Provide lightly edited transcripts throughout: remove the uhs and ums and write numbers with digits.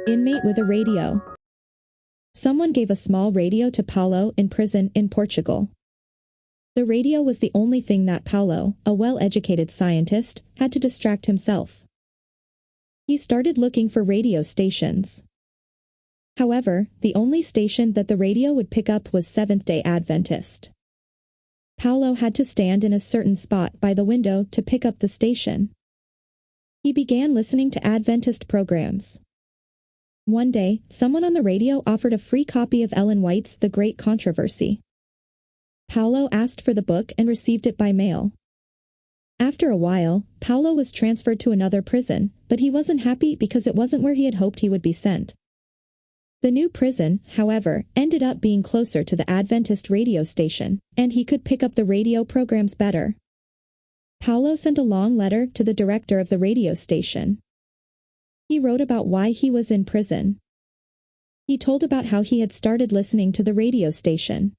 Inmate with a radio. Someone gave a small radio to Paulo in prison in Portugal. The radio was the only thing that Paulo, a well-educated scientist, had to distract himself. He started looking for radio stations. However, the only station that the radio would pick up was Seventh-day Adventist. Paulo had to stand in a certain spot by the window to pick up the station. He began listening to Adventist programs. One day, someone on the radio offered a free copy of Ellen White's The Great Controversy. Paulo asked for the book and received it by mail. After a while, Paulo was transferred to another prison, but he wasn't happy because it wasn't where he had hoped he would be sent. The new prison, however, ended up being closer to the Adventist radio station, and he could pick up the radio programs better. Paulo sent a long letter to the director of the radio station. He wrote about why he was in prison. He told about how he had started listening to the radio station.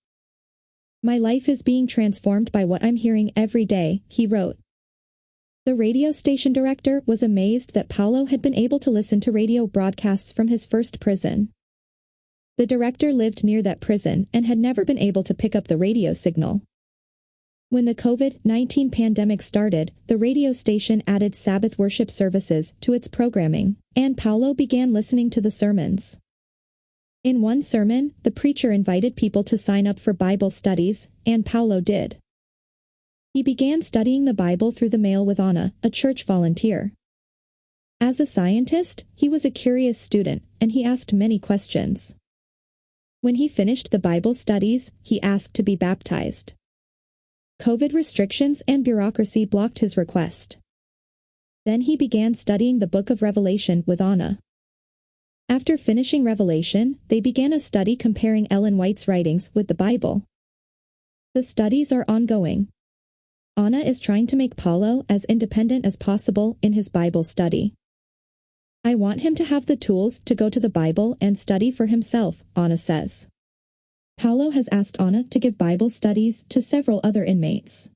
"My life is being transformed by what I'm hearing every day," he wrote. The radio station director was amazed that Paulo had been able to listen to radio broadcasts from his first prison. The director lived near that prison and had never been able to pick up the radio signal. When the COVID-19 pandemic started, the radio station added Sabbath worship services to its programming, and Paulo began listening to the sermons. In one sermon, the preacher invited people to sign up for Bible studies, and Paulo did. He began studying the Bible through the mail with Anna, a church volunteer. As a scientist, he was a curious student, and he asked many questions. When he finished the Bible studies, he asked to be baptized. COVID restrictions and bureaucracy blocked his request. Then he began studying the book of Revelation with Anna. After finishing Revelation, they began a study comparing Ellen White's writings with the Bible. The studies are ongoing. Anna is trying to make Paulo as independent as possible in his Bible study. "I want him to have the tools to go to the Bible and study for himself," Anna says. Paulo has asked Anna to give Bible studies to several other inmates.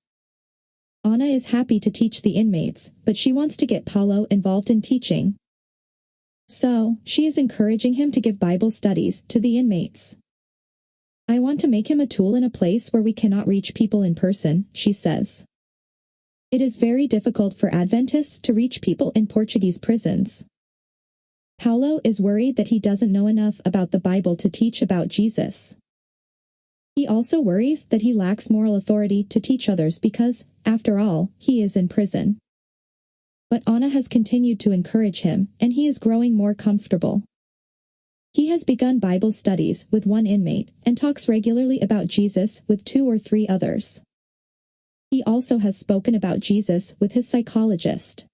Anna is happy to teach the inmates, but she wants to get Paulo involved in teaching. So, she is encouraging him to give Bible studies to the inmates. "I want to make him a tool in a place where we cannot reach people in person," she says. It is very difficult for Adventists to reach people in Portuguese prisons. Paulo is worried that he doesn't know enough about the Bible to teach about Jesus. He also worries that he lacks moral authority to teach others because, after all, he is in prison. But Anna has continued to encourage him, and he is growing more comfortable. He has begun Bible studies with one inmate and talks regularly about Jesus with 2 or 3 others. He also has spoken about Jesus with his psychologist.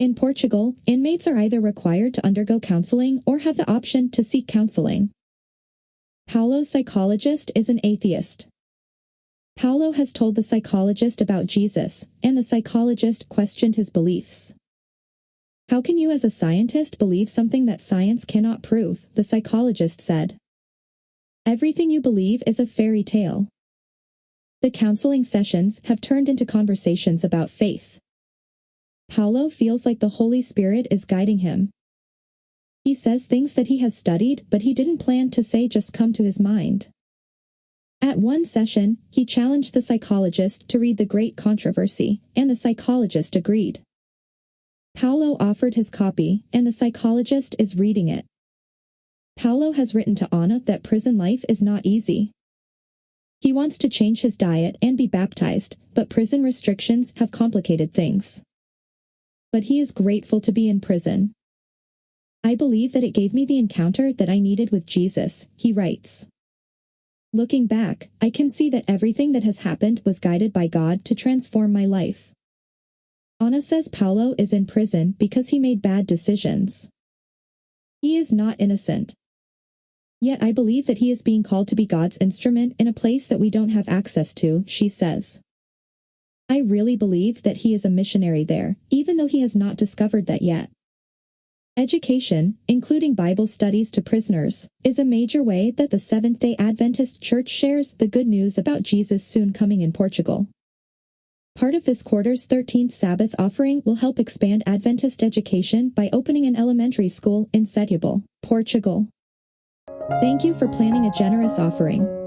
In Portugal, inmates are either required to undergo counseling or have the option to seek counseling. Paulo's psychologist is an atheist. Paulo has told the psychologist about Jesus, and the psychologist questioned his beliefs. "How can you as a scientist believe something that science cannot prove?" the psychologist said. "Everything you believe is a fairy tale." The counseling sessions have turned into conversations about faith. Paulo feels like the Holy Spirit is guiding him. He says things that he has studied but he didn't plan to say just come to his mind. At one session, he challenged the psychologist to read The Great Controversy, and the psychologist agreed. Paulo offered his copy, and the psychologist is reading it. Paulo has written to Anna that prison life is not easy. He wants to change his diet and be baptized, but prison restrictions have complicated things. But he is grateful to be in prison. "I believe that it gave me the encounter that I needed with Jesus," he writes. "Looking back, I can see that everything that has happened was guided by God to transform my life." Anna says Paulo is in prison because he made bad decisions. He is not innocent. "Yet I believe that he is being called to be God's instrument in a place that we don't have access to," she says. "I really believe that he is a missionary there, even though he has not discovered that yet." Education, including Bible studies to prisoners, is a major way that the Seventh-day Adventist Church shares the good news about Jesus' soon coming in Portugal. Part of this quarter's 13th Sabbath offering will help expand Adventist education by opening an elementary school in Setubal, Portugal. Thank you for planning a generous offering.